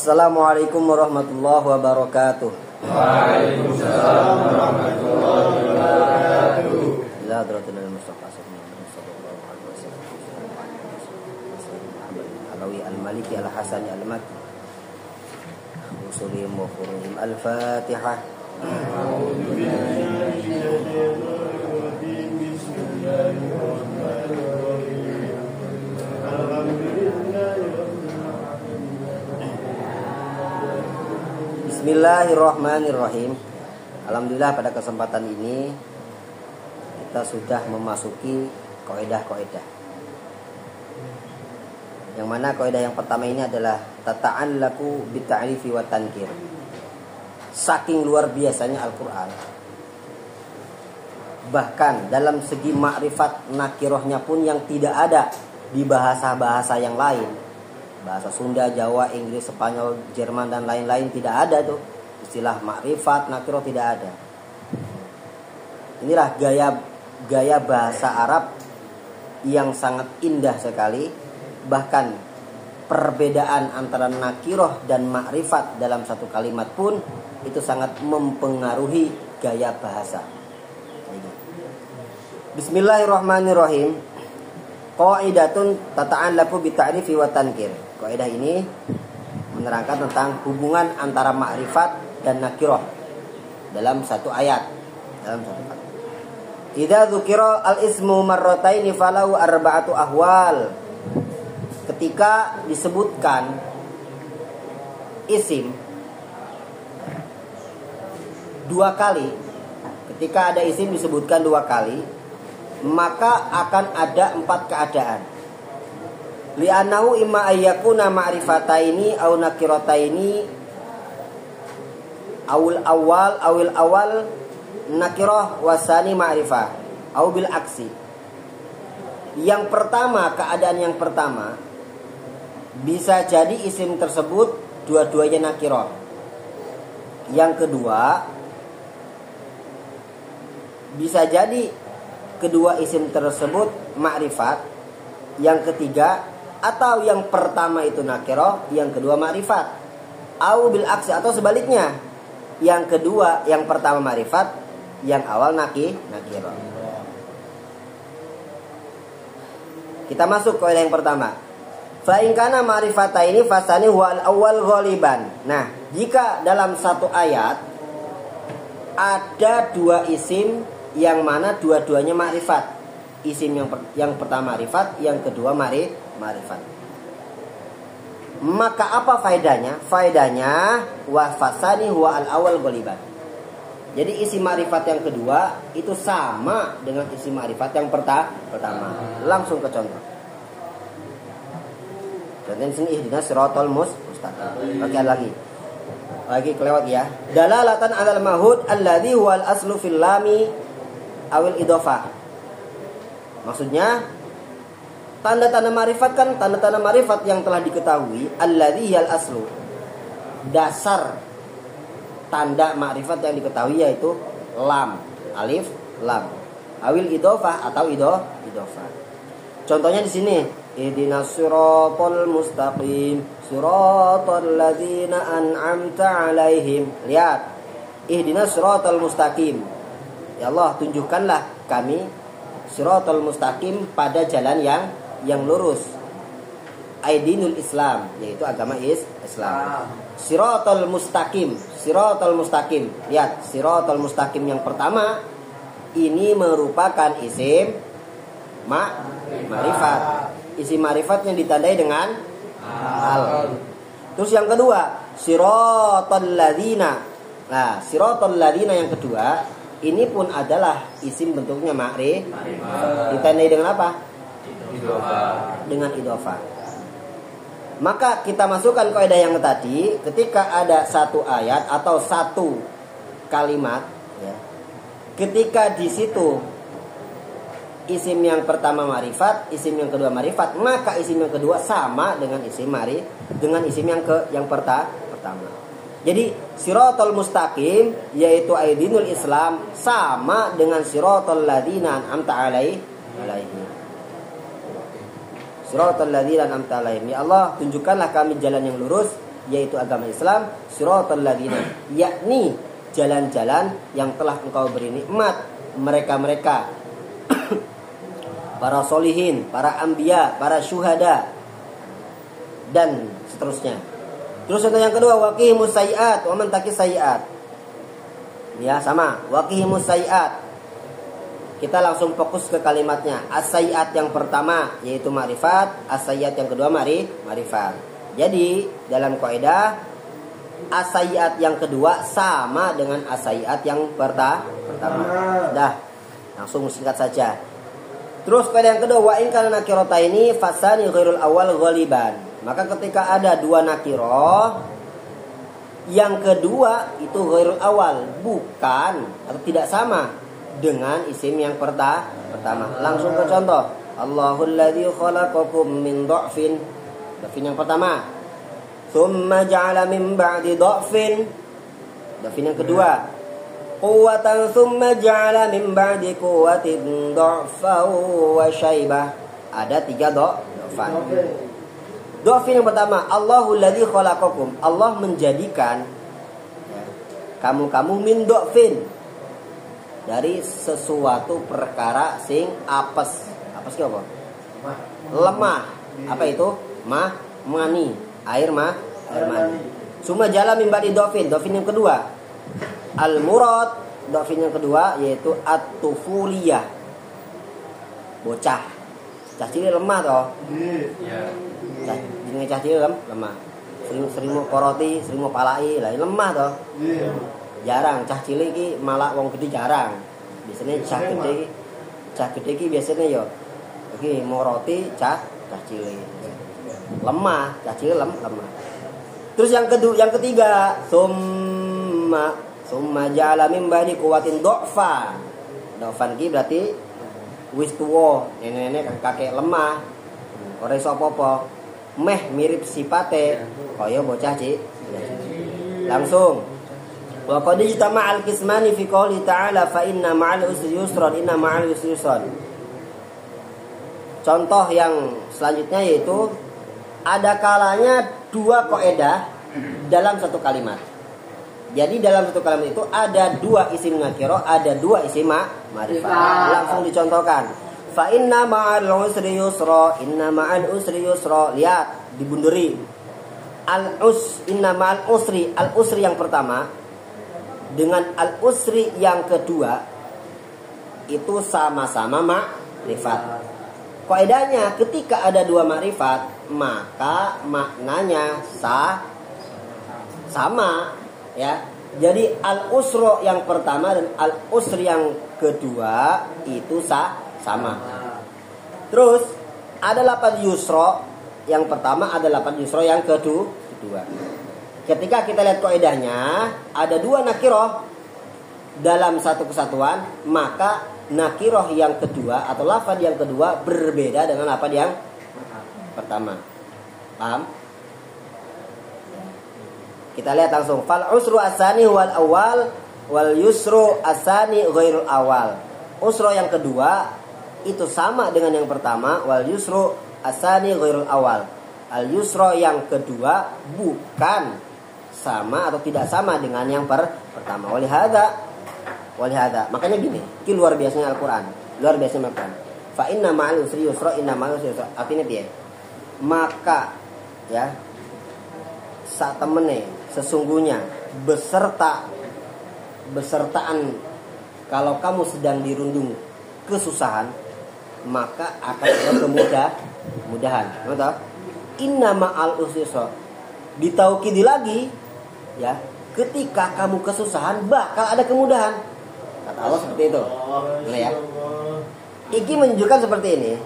Assalamualaikum warahmatullahi wabarakatuh. Waalaikumsalam warahmatullahi wabarakatuh. Ila hadratil Mustafa sallallahu alaihi wasallam. Alawi al-Maliki al-Hasani al-Makki. Usulihim wa furuhim al-Fatihah. A'udzu billahi minasyaitonir rajim. Bismillahirrahmanirrahim. Bismillahirrahmanirrahim. Alhamdulillah pada kesempatan ini kita sudah memasuki kaidah-kaidah. Yang mana kaidah yang pertama ini adalah tata'allaqu bita'rifi wa tankir. Saking luar biasanya Al-Qur'an. Bahkan dalam segi makrifat nakirohnya pun yang tidak ada di bahasa-bahasa yang lain. Bahasa Sunda, Jawa, Inggris, Spanyol, Jerman dan lain-lain tidak ada tuh. Istilah makrifat, nakiroh tidak ada. Inilah gaya bahasa Arab yang sangat indah sekali. Bahkan perbedaan antara nakiroh dan makrifat dalam satu kalimat pun itu sangat mempengaruhi gaya bahasa. Bismillahirrahmanirrahim. Qaidatun tata'allaqu bita'rifi wa tankir. Kaidah ini menerangkan tentang hubungan antara makrifat dan nakiroh dalam satu ayat, dalam satu kata. Idza dzukira al-ismu marrataini falahu arba'atu ahwal. Ketika disebutkan isim dua kali, ketika ada isim disebutkan dua kali, maka akan ada empat keadaan. Li'annahu imma ayyakuna ma'rifataini aw nakirataini awil awal nakirah wasani ma'rifah aw bil aksi. Yang pertama, keadaan yang pertama bisa jadi isim tersebut dua-duanya nakirah. Yang kedua bisa jadi kedua isim tersebut ma'rifat. Yang ketiga atau yang pertama itu nakirah, yang kedua ma'rifat. Au bil aksi atau sebaliknya. Yang kedua, yang pertama ma'rifat, yang awal nakirah. Kita masuk ke yang pertama. Fa in kana ma'rifataini fasani huwa al-awwal ghaliban. Nah, jika dalam satu ayat ada dua isim yang mana dua-duanya ma'rifat. Isim yang pertama ma'rifat, yang kedua ma'rifat. Maka apa faedahnya? Faedahnya wa fasani huwa al-awwal ghaliban. Jadi isim ma'rifat yang kedua itu sama dengan isim ma'rifat yang pertama. Langsung ke contoh. Contohnya sini ihdinas siratal mustaqim. Bagian lagi kelewat ya. Dalalatan 'alal mahud alladhi huwal aslu fil lami awil idhofah. Maksudnya tanda-tanda ma'rifat kan tanda-tanda ma'rifat yang telah diketahui, alladzi hal aslu. Dasar tanda ma'rifat yang diketahui yaitu lam, alif, lam. Awil idhofah atau idhofah. Contohnya di sini, ihdinas siratal mustaqim, siratal ladzina an'amta 'alaihim. Lihat, ihdinas siratal mustaqim. Ya Allah, tunjukkanlah kami siratal mustaqim pada jalan yang lurus. Aidinul Islam, yaitu agama Islam. Siratal mustaqim. Lihat, siratal mustaqim yang pertama ini merupakan isim ma'rifat. Isim ma'rifat yang ditandai dengan al. Terus yang kedua, siratal ladzina. Nah, siratal ladzina yang kedua ini pun adalah isim bentuknya ma'rifat. Ditandai dengan apa? Dengan idhofah. Maka kita masukkan kaidah yang tadi, ketika ada satu ayat atau satu kalimat, ya, ketika di situ isim yang pertama ma'rifat, isim yang kedua ma'rifat, maka isim yang kedua sama dengan isim yang pertama. Jadi siratal mustaqim yaitu aidinul Islam sama dengan siratal ladzina an'amta 'alaihim. Siratal ladzina an'amta 'alaihim. Ya Allah, tunjukkanlah kami jalan yang lurus yaitu agama Islam, siratal ladzina, yakni jalan-jalan yang telah engkau beri nikmat mereka-mereka para solihin, para anbiya, para syuhada dan seterusnya. Terus contoh yang kedua, waqihimus sayiat wa man taqis sayiat. Ya, sama, waqihimus sayiat. Kita langsung fokus ke kalimatnya. As-sayiat yang pertama yaitu ma'rifat, as-sayiat yang kedua ma'rifat. Jadi, dalam kaidah as-sayiat yang kedua sama dengan as-sayiat yang pertama. Dah, langsung singkat saja. Terus kaidah yang kedua, wa in kana nakirataini fasani ghairul awal ghaliban. Maka ketika ada dua nakirah, yang kedua itu ghairul awal, bukan atau tidak sama dengan isim yang pertama. Langsung ke contoh. Allahul ladzi khalaqakum min dha'fin. Dha'fin yang pertama. Tsumma ja'ala min ba'di dha'fin. Dha'fin yang kedua. Quwwatan tsumma ja'ala min ba'di quwwatin dha'fan wa syaibah. Ada 3 dha'fan. Dha'fin yang pertama, Allahul ladzi khalaqakum. Allah menjadikan kamu min dha'fin, dari sesuatu perkara sing apes. Apes ki apa? Lemah. Apa itu? Mani. Air mani. Summa jala min ba'di dhafin. Dhafin yang kedua. Al murad. Dhafin yang kedua yaitu at-tufuliyah. Bocah. Cah cilik lemah toh? Iya. Cah cilik lemah. Sering mau koroti, sering mau palai, lah lemah toh? Iya. Jarang cah cilik iki malah wong gede jarang. Biasanya cah gede iki biasanya yo iki mau roti cah cilik. Lemah, cah cilik lemah. Terus yang ketiga, summa ja'ala min ba'di quwwatin dha'fan. Dha'fan ki berarti wis tuwa, nenek-nenek kakek lemah. Ora iso apa-apa. Meh mirip sifate kaya bocah cilik. Langsung wa qad ijtama'al qismani fi qouli ta'ala fa inna ma'al usri yusran inna ma'al usri yusran. Contoh yang selanjutnya yaitu ada kalanya 2 kaidah dalam satu kalimat. Jadi dalam satu kalimat itu ada 2 isim nakirah, ada 2 isim ma'rifah. Langsung dicontohkan. Fa inna ma'al usri yusra, inna ma'al usri yusra. Lihat, dibunduri. Inna ma'al usri, al usri yang pertama dengan al-usri yang kedua itu sama-sama ma'rifat. Kaidahnya ketika ada 2 ma'rifat maka maknanya sama ya. Jadi al-usra yang pertama dan al-usri yang kedua itu sama. Terus ada lafaz yusra yang pertama, ada lafaz yusra yang kedua. Ketika kita lihat kaidahnya ada 2 nakirah dalam satu kesatuan, maka nakirah yang kedua atau lafaz yang kedua berbeda dengan lafaz yang pertama. Paham? Kita lihat langsung. Fal usru asani wal awal wal yusru asani ghairul awal. Usru yang kedua itu sama dengan yang pertama, wal yusru asani ghairul awal. Al yusra yang kedua bukan sama atau tidak sama dengan yang pertama. Walihada. Makanya gini, ini luar biasanya Al-Qur'an. Luar biasanya Al-Qur'an. Fa inna ma'al usri yusra, inna ma'al usri yusra. Artinya piye? Maka ya sak temene sesungguhnya besertaan kalau kamu sedang dirundung kesusahan maka akan ada kemudahan. Betul? Inna ma'al usri yusra. Ditaukidi lagi ya, ketika kamu kesusahan bakal ada kemudahan. Kata Allah seperti itu. Nah ya. Iki menunjukkan seperti ini.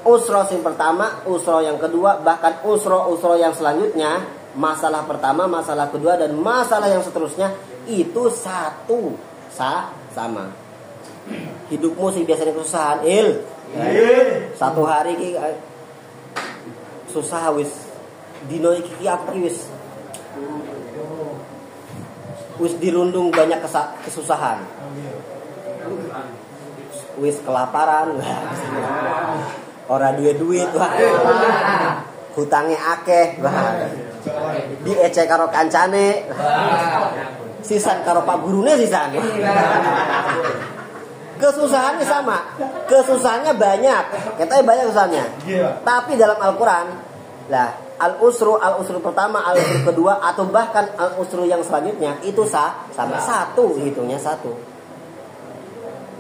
Usra yang pertama, usra yang kedua, bahkan usra yang selanjutnya, masalah pertama, masalah kedua dan masalah yang seterusnya itu sama. Hidupmu sih biasanya kesusahan, satu hari ki susah wis dino iki apa wis dirundung banyak kesusahan, wis kelaparan, ora duit, hutangnya akeh, diecek karo kancane. Sisan karo pak gurune sisan. Kesusahannya sama. Kesusahannya banyak. Katanya banyak kesusahannya. Tapi dalam Al-Qur'an lah al-usru pertama, al-usru kedua atau bahkan al-usru yang selanjutnya itu sama satu, hitungnya satu.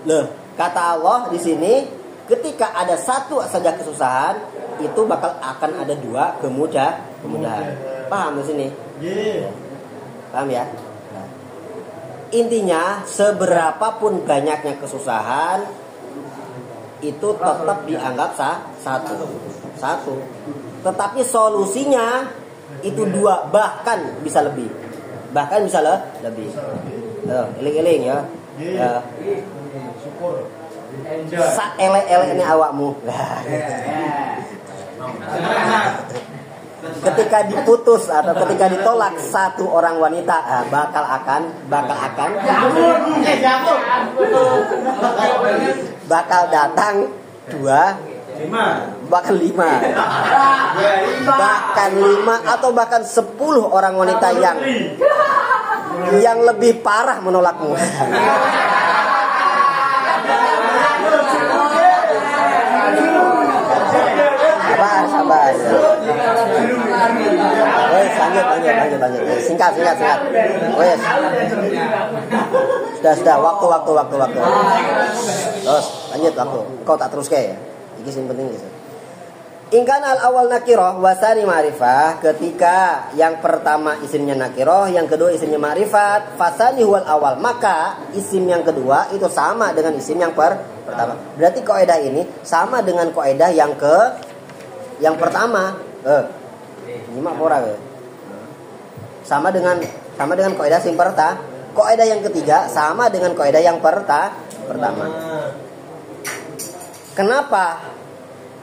Loh, kata Allah di sini ketika ada satu saja kesusahan itu bakal akan ada dua kemudahan. Paham di sini? Paham ya? Nah. Intinya seberapapun banyaknya kesusahan itu tetap dianggap satu. Tetapi solusinya itu dua, bahkan bisa lebih. Eling-eling ya. Syukur. Sa ele-ele ini awakmu. Ketika diputus atau ketika ditolak satu orang wanita, bakal datang dua, bahkan lima, atau bahkan 10 orang wanita yang lebih parah menolakmu. Sabar. Lanjut. Singkat. Wes. Sudah. Waktu. Terus, lanjut waktu. Kau tak terus kayak. Iki sing penting gitu. Ingkan al-awal nakirah wasani ma'rifah, ketika yang pertama isimnya nakirah, yang kedua isimnya ma'rifat, fasani huwal awal, maka isim yang kedua itu sama dengan isim yang pertama. Berarti kaidah ini sama dengan kaidah yang pertama. Nyimak ora ya. Sama dengan kaidah sing pertama. Kaidah yang ketiga sama dengan kaidah yang pertama. Kenapa?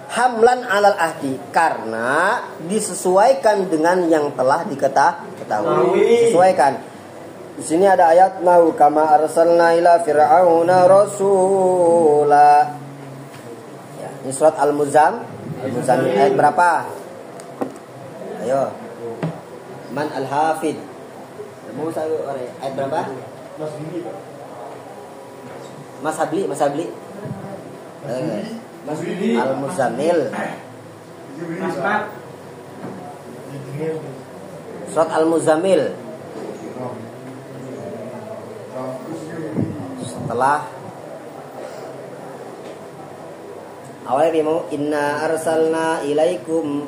Hamlan alal ahdi, karena disesuaikan dengan yang telah diketahui. Sesuaikan. Di sini ada ayat mau kama arsalna ila fir'auna rasula. Ya, ini surat Al-Muzammil ayat berapa? Ayo. Man al-hafid. Mau saya ayat berapa? Mas Habli. Al-Muzammil. Surat Al-Muzammil. Setelah awalnya dia mau inna arsalna ilaikum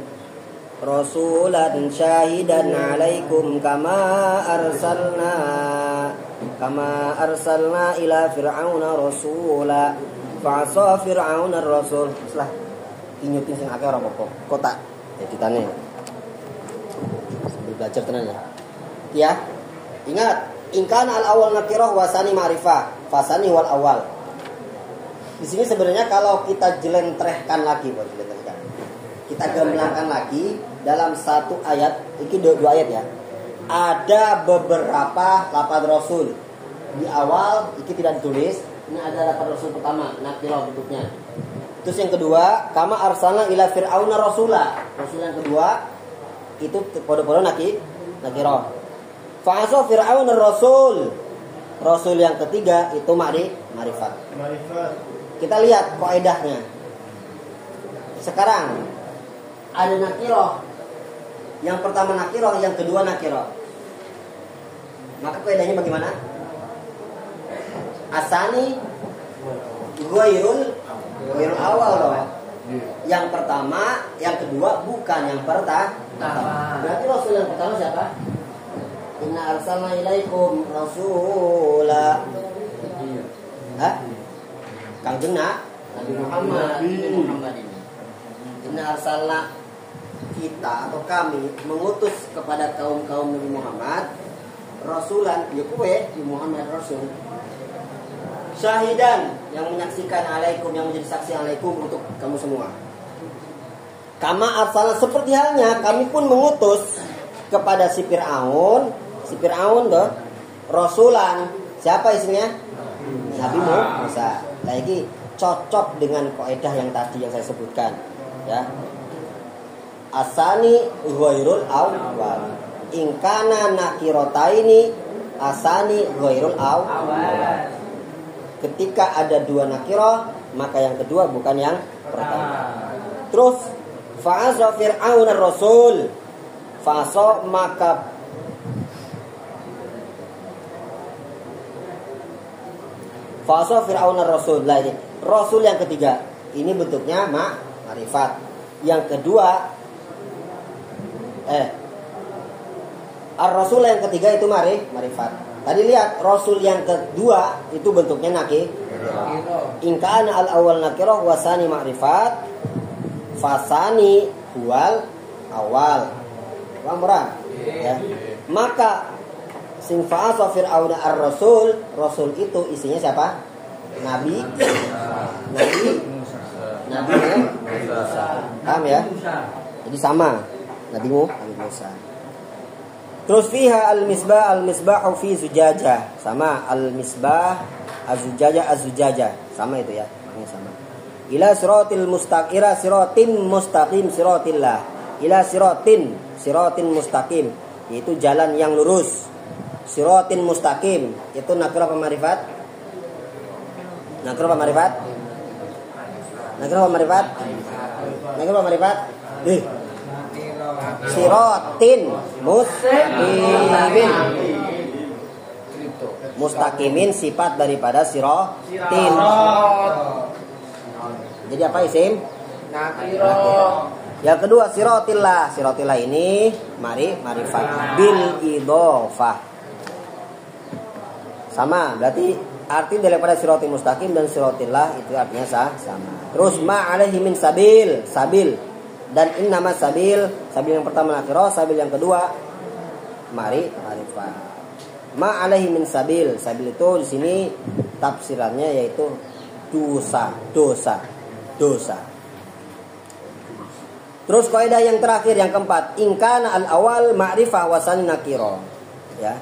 rasulan syahidan alaikum kama arsalna ila fir'auna rasula fa'asa fir'auna rasul. Setelah tinyutin sing akeh ora apa-apa. Kotak editane. Sambil belajar tenan ya. Ya. Ingat, ingkan al-awwal nakirah wasani ma'rifah, fasani wal awal. Di sini sebenarnya kalau kita jelentrehkan lagi, kita gemblangkan lagi dalam satu ayat, ini dua ayat ya. Ada beberapa lafaz rasul. Di awal ini tidak ditulis. Ini ada lafaz rasul pertama, nakirah bentuknya. Terus yang kedua, kama arsalna ila fir'auna rasula. Rasul yang kedua itu podo-podo nakirah. Fa'asa fir'auna rasul. Rasul yang ketiga itu ma'rifat. Kita lihat kaidahnya. Sekarang ada nakirah. Yang pertama nakirah, yang kedua nakirah. Maka kaidahnya bagaimana? Asani ghairul awal loh. Yang pertama, yang kedua bukan yang pertama. Berarti rasul yang pertama siapa? Inna arsalna ilaikum rasula. Kangjeng Nabi Muhammad ini. Inna arsalna, kita atau kami mengutus kepada kaum-kaum Nabi Muhammad rasulan, ya kowe di Muhammad rasul. Syahidan, yang menyaksikan alaikum, yang menjadi saksi alaikum untuk kamu semua. Kama arsalna, seperti halnya kami pun mengutus kepada si Fir'aun doh rasulan. Siapa isinya? Nabi Musa. Lagi cocok dengan kaidah yang tadi yang saya sebutkan, ya. Asani ghairul awal. ingkana nakirotaini asani ghairul awal. Ketika ada dua nakiroh, maka yang kedua bukan yang pertama. Terus fa'asa fir'aun ar-rasul. Fa'asa maka fa'asa fir'aun ar-rasul. Lah ini rasul yang ketiga. Ini bentuknya ma'rifat. Yang kedua ar-rasul yang ketiga itu ma'rifat. Tadi lihat rasul yang kedua itu bentuknya nakir. Ingkana al-awwal nakirah wasani ma'rifat fasani huwal awal. Paham ora? Ya. Maka sing fa'asa fir'auna ar-rasul, rasul itu isinya siapa? Nabi Musa. Paham ya? Jadi sama Nabi Musa. Terus fiha al-misbahu fi zujajah. Sama al-misbah az-zujajah. Sama itu ya. Ini sama. Ila siratil mustaqim siratillah. Ila siratin mustaqim. Yaitu jalan yang lurus. Siratin mustaqim. Itu nakirah apa ma'rifat? Nakirah apa ma'rifat? Nakirah apa ma'rifat? Nakirah apa ma'rifat? Siratin mustaqimin. Mustaqimin sifat daripada siratin. Jadi apa isim? Nakirah. Yang kedua siratillah. Siratillah ini ma'rifat bil idhofah. Sama, berarti arti daripada siratil mustaqim dan siratillah itu artinya sama. Terus ma'alaihi min sabil. Dan ini nama sabil yang pertama nakirah, sabil yang kedua ma'rifat. Ma'alaihi min sabil itu di sini tafsirannya yaitu dosa. Terus kaidah yang terakhir yang keempat, ingkana al-awal ma'rifah wasani nakirah. Ya.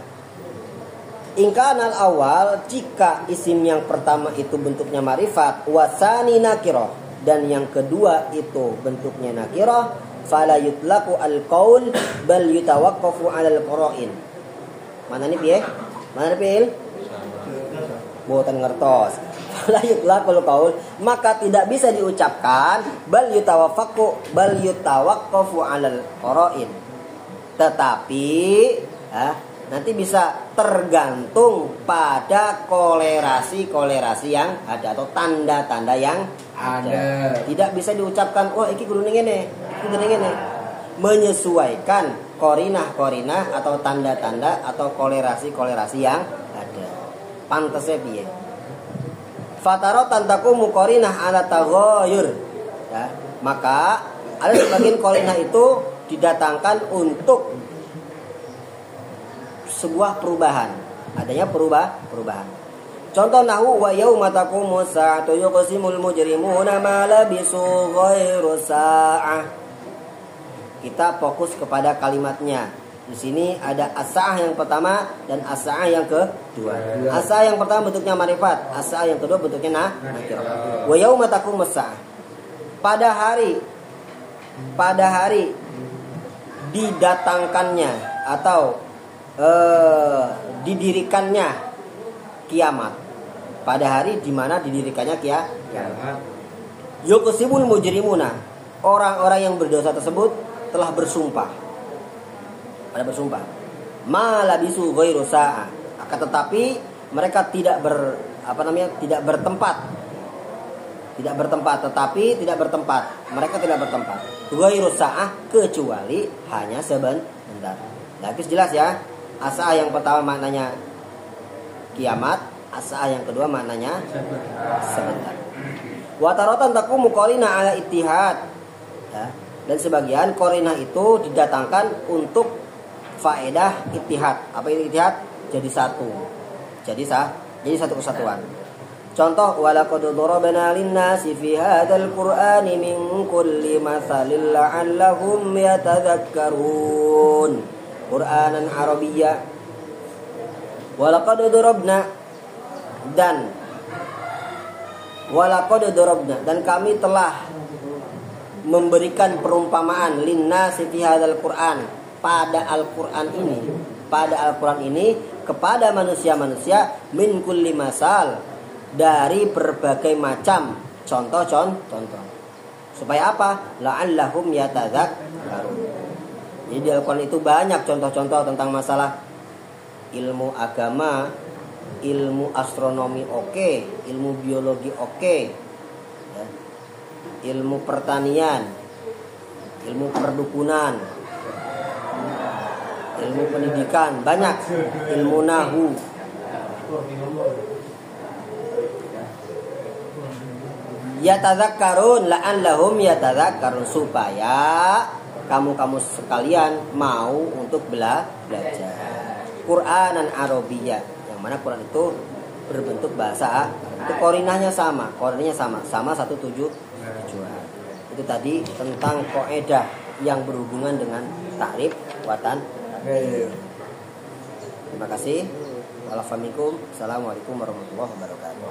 Ingkana al-awal jika isim yang pertama itu bentuknya ma'rifat wasani nakirah dan yang kedua itu bentuknya nakirah, fala yutlaqu al-qaul bal yutawaqqafu 'ala al-qara'in. Mana nih piye? Mana piye? Boten ngertos. Fala yutlaqu al-qaul, maka tidak bisa diucapkan bal yutawaqqafu 'ala al-qara'in. Tetapi nanti bisa tergantung pada kolerasi yang ada atau tanda-tanda yang ada. Tidak bisa diucapkan, wah iki kudu ngene, menyesuaikan korinah atau tanda-tanda atau kolerasi yang ada. Pantese piye? Fataratan taqumu qarinah ala taghayyur. Ya, maka ada sebagian korinah itu didatangkan untuk sebuah perubahan, adanya perubahan. Contoh nahwu wa yauma taqumu sa'atu yuqsimul mujrimuna ma labisu ghairu sa'ah. Kita fokus kepada kalimatnya. Di sini ada as-sa'ah yang pertama dan as-sa'ah yang kedua. As-sa'ah yang pertama bentuknya ma'rifat, as-sa'ah yang kedua bentuknya nakirah. Wa yauma taqumu sa'ah. Pada hari didatangkannya atau didirikannya kiamat. Pada hari di mana didirikannya kiamat. Yuqsimul mujrimuna. Orang-orang yang berdosa tersebut telah bersumpah. Pada bersumpah. Ma labisu ghairu sa'ah. Akan tetapi mereka tidak bertempat. Mereka tidak bertempat. Ghairu sa'ah kecuali hanya sebentar. Lagi jelas ya. As-sa'ah yang pertama maknanya kiamat, as-sa'ah yang kedua maknanya sebentar. Wa taratan taqumu qarinah ala ittihad. Ya. Dan sebagian qarinah itu didatangkan untuk faedah ittihad. Apa itu ittihad? Jadi satu. Jadi satu kesatuan. Contoh walaqad darabna lin-nasi fi hadzal qur'ani min kulli mathalin la'allahum yatadhakkarun. Qur'anan Arabiyya. Walaqad darabna dan kami telah memberikan perumpamaan linnasi fi hadzal Qur'an pada Al-Qur'an ini kepada manusia-manusia min kulli masal, dari berbagai macam contoh. Supaya apa? La'allahum yatadzakkarun. Jadi di Al-Qur'an itu banyak contoh-contoh tentang masalah ilmu agama, ilmu astronomi ilmu biologi ya. Ilmu pertanian, ilmu perdukunan, ilmu pendidikan, banyak, ilmu nahu. Yatadzakkarun, la'allahum yatadzakkarun, supaya kamu sekalian mau untuk belajar Qur'anan Arabiyyah, yang mana Quran itu berbentuk bahasa Arab. Itu korinahnya sama, sama satu tujuan. Itu tadi tentang kaidah yang berhubungan dengan ta'rif watan. Terima kasih. Assalamualaikum warahmatullahi wabarakatuh.